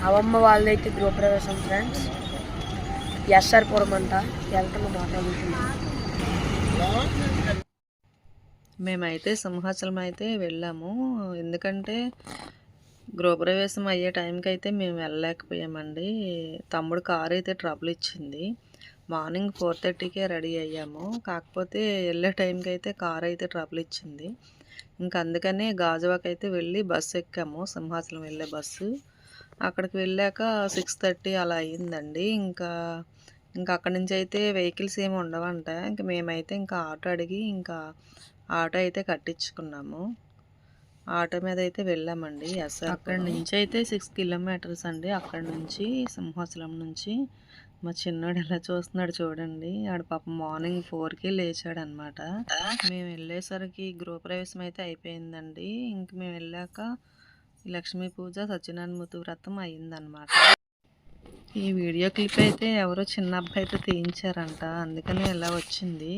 అవమ్మ వాళ్ళైతే గృహప్రవేశం friends. SR పురం అంట వెళ్తున్నా మాట్లాడుతున్నాం. మేమైతే సింహాచలం అయితే వెళ్ళాము. ఎందుకంటే గృహప్రవేశం అయ్యే టైంకి అయితే మేము వెళ్ళలేకపోయామండి. తమ్ముడు కారు అయితే ట్రబుల్ ఇచ్చింది. మార్నింగ్ 4:30కే రెడీ అయ్యాము. కాకపోతే వెళ్ళే టైంకి అయితే కారు అయితే ట్రబుల్ ఇచ్చింది. ఇంకా అందుకనే గాజువాక అయితే వెళ్ళి బస్సు ఎక్కాము, సింహాచలం వెళ్ళే బస్సు. అక్కడికి వెళ్ళాక 6:30 అలా అయ్యిందండి. ఇంకా అక్కడి నుంచి అయితే వెహికల్స్ ఏమి ఉండవంట. ఇంక మేమైతే ఇంకా ఆటో అడిగి ఇంకా ఆటో అయితే కట్టించుకున్నాము. ఆటో మీద అయితే వెళ్ళామండి. అక్కడి నుంచి అయితే 6 కిలోమీటర్స్ అండి. అక్కడి నుంచి సింహాచలం నుంచి. మా చిన్నోడు ఎలా చూస్తున్నాడు చూడండి. ఆడు పాపం మార్నింగ్ 4కి లేచాడు అనమాట. మేము వెళ్ళేసరికి గృహప్రవేశం అయితే అయిపోయిందండి. ఇంక మేము వెళ్ళాక లక్ష్మీ పూజ, సత్యనారాయణమూర్తి వ్రతం అయ్యిందనమాట. ఈ వీడియో క్లిప్ అయితే ఎవరో చిన్న అబ్బాయి అయితే తీయించారంట, అందుకనే ఇలా వచ్చింది.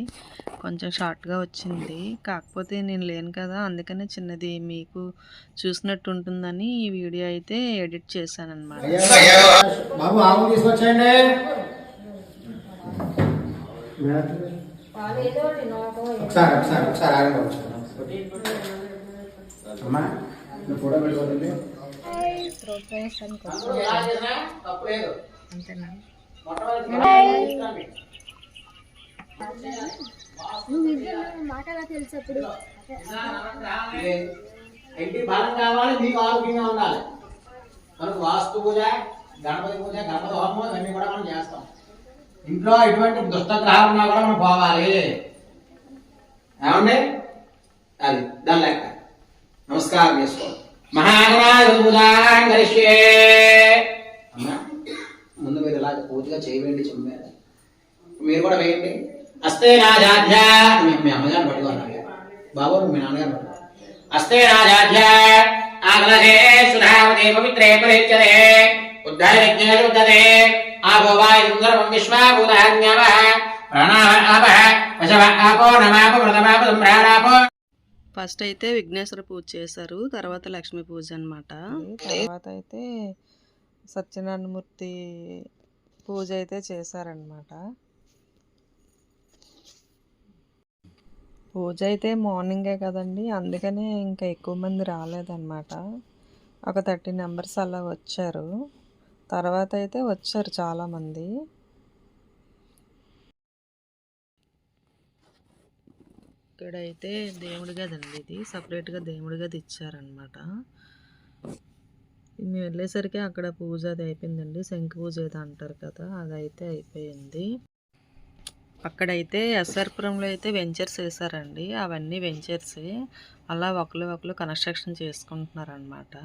కొంచెం షార్ట్గా వచ్చింది. కాకపోతే నేను లేను కదా, అందుకనే చిన్నది మీకు చూసినట్టు ఉంటుందని ఈ వీడియో అయితే ఎడిట్ చేశాను అనమాట. మాటలా తెలిసినప్పుడు ఇంటి బలం కావాలి, మీకు ఆరోగ్యంగా ఉండాలి. మనకు వాస్తు పూజ, గణపతి పూజ, గణపతి హోమం ఇవన్నీ కూడా మనం చేస్తాం. ఇంట్లో ఎటువంటి దుష్టగ్రహాలు ఉన్నా కూడా మనం పోవాలి. ఏమండి? అది దాని లెక్క. నమస్కారం చేసుకోండి. మహాగణాధిపతియే ముందు మీరు ఇలాగ పూర్తిగా చేయవేయండి. చెప్పారు మీరు కూడా వేయండి. అస్తే రాజాధ్య మీ అమ్మగారు పట్టుకోవాలి. బాబు మీ నాన్నగారు పట్టుకోవాలి. అస్తే రాజాధ్య ఆగ్రహే సుధావతే పవిత్రే పరిచ్ఛదే ఉద్ధర యజ్ఞే ఉద్ధరే ఆభోవాయ సుందరం విశ్వాభూతాన్యవః ప్రణావః వశవ ఆపో నమాపో మృతమాపో సంభ్రాడాపో. ఫస్ట్ అయితే విఘ్నేశ్వర పూజ చేశారు, తర్వాత లక్ష్మీ పూజ అనమాట. తర్వాత అయితే సత్యనారాయణమూర్తి పూజ అయితే చేశారనమాట. పూజ అయితే మార్నింగే కదండి, అందుకనే ఇంకా ఎక్కువ మంది రాలేదన్నమాట. ఒక 30 మెంబర్స్ అలా వచ్చారు. తర్వాత అయితే వచ్చారు చాలామంది. ఇక్కడైతే దేవుడి గది అండి, ఇది సపరేట్గా దేవుడి గది ఇచ్చారనమాట. మేము వెళ్ళేసరికి అక్కడ పూజ అది అయిపోయిందండి. శంఖ పూజ ఏదో అంటారు కదా, అదైతే అయిపోయింది. అక్కడైతే ఎస్ఆర్పురంలో అయితే వెంచర్స్ వేసారండి. అవన్నీ వెంచర్సే, అలా ఒకరు కన్స్ట్రక్షన్ చేసుకుంటున్నారనమాట.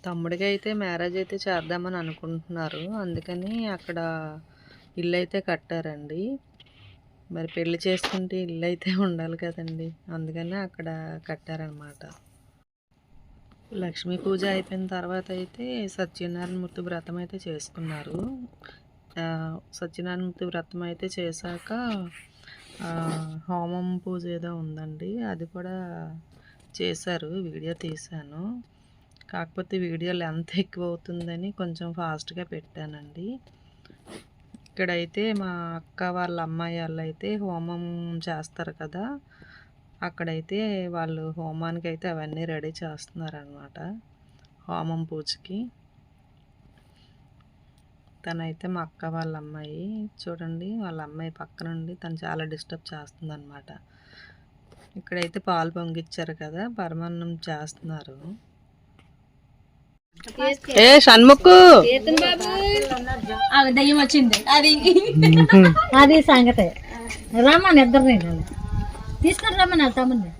తమ్ముడికి అయితే మ్యారేజ్ అయితే చేద్దామని అనుకుంటున్నారు, అందుకని అక్కడ ఇల్లు అయితే కట్టారండి. మరి పెళ్లి చేసుకుంటే ఇల్లు అయితే ఉండాలి కదండి, అందుకని అక్కడ కట్టారనమాట. లక్ష్మీ పూజ అయిపోయిన తర్వాత అయితే సత్యనారాయణమూర్తి వ్రతం అయితే చేసుకున్నారు. సత్యనారాయణమూర్తి వ్రతం అయితే చేశాక హోమం పూజ ఏదో ఉందండి, అది కూడా చేశారు. వీడియో తీశాను, కాకపోతే వీడియో లెంత్ ఎక్కువ అవుతుందని కొంచెం ఫాస్ట్గా పెట్టానండి. ఇక్కడైతే మా అక్క వాళ్ళ అమ్మాయి వాళ్ళు అయితే హోమం చేస్తారు కదా, అక్కడైతే వాళ్ళు హోమానికి అయితే అవన్నీ రెడీ చేస్తున్నారనమాట. హోమం పూజకి తనైతే మా అక్క వాళ్ళ అమ్మాయి, చూడండి వాళ్ళ అమ్మాయి పక్కనుండి తను చాలా డిస్టర్బ్ చేస్తుందన్నమాట. ఇక్కడైతే పాలు పొంగిచ్చారు కదా, పరమాన్నం చేస్తున్నారు. ఏ షణ్ముఖు దయ్యం వచ్చింది, అది సంగతే. రమ్మని ఇద్దరిని తీసుకొని రమ్మని తమ్ముడిని.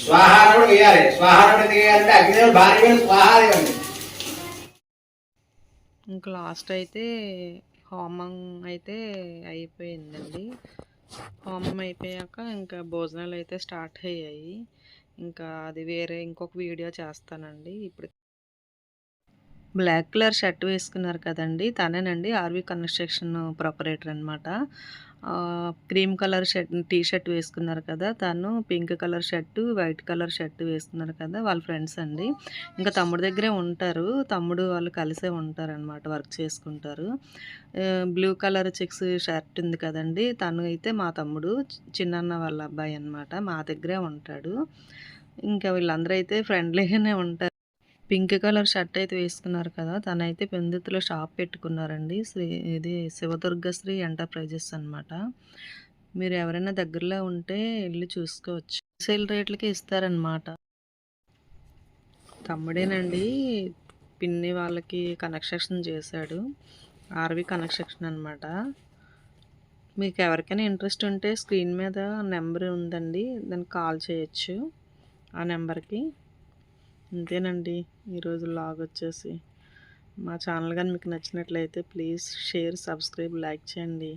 స్వాహారుడు వేయాలి. స్వాహారుడు వేయాలంటే అగ్నిదేవుడు భార్య స్వాహాది. ఇంకా లాస్ట్ అయితే హోమం అయితే అయిపోయిందండి. హోమం అయిపోయాక ఇంకా భోజనాలు అయితే స్టార్ట్ అయ్యాయి. ఇంకా అది వేరే ఇంకొక వీడియో చేస్తానండి. ఇప్పుడు బ్లాక్ కలర్ షర్ట్ వేసుకున్నారు కదండి, తనేనండి ఆర్వి కన్స్ట్రక్షన్ ప్రొపరేటర్ అనమాట. క్రీమ్ కలర్ టీ షర్ట్ వేసుకున్నారు కదా, తను pink colour shirt, white colour shirt వేసుకున్నారు కదా, వాళ్ళ ఫ్రెండ్స్ అండి. ఇంకా తమ్ముడు దగ్గరే ఉంటారు, తమ్ముడు వాళ్ళు కలిసే ఉంటారనమాట, వర్క్ చేసుకుంటారు. బ్లూ కలర్ చెక్స్ షర్ట్ ఉంది కదండి, తను అయితే మా తమ్ముడు, చిన్నన్న వాళ్ళ అబ్బాయి అనమాట, మా దగ్గరే ఉంటాడు. ఇంకా వీళ్ళందరూ అయితే ఫ్రెండ్లీగానే ఉంటారు. పింక్ కలర్ షర్ట్ అయితే వేసుకున్నారు కదా, తనైతే పెందుతులో షాప్ పెట్టుకున్నారండి. ఇది శివదుర్గశ్రీ ఎంటర్ప్రైజెస్ అనమాట. మీరు ఎవరైనా దగ్గరలో ఉంటే వెళ్ళి చూసుకోవచ్చు. సేల్ రేట్లకి ఇస్తారనమాట. తమ్ముడేనండి పిన్ని వాళ్ళకి కన్స్ట్రక్షన్ చేశాడు, ఆర్వి కన్స్ట్రక్షన్ అనమాట. మీకు ఎవరికైనా ఇంట్రెస్ట్ ఉంటే స్క్రీన్ మీద నెంబర్ ఉందండి, దానికి కాల్ చేయొచ్చు ఆ నెంబర్కి. అంతేనండి ఈరోజు వ్లాగ్ వచ్చేసి. మా ఛానల్ కానీ మీకు నచ్చినట్లయితే ప్లీజ్ షేర్, సబ్స్క్రైబ్, లైక్ చేయండి.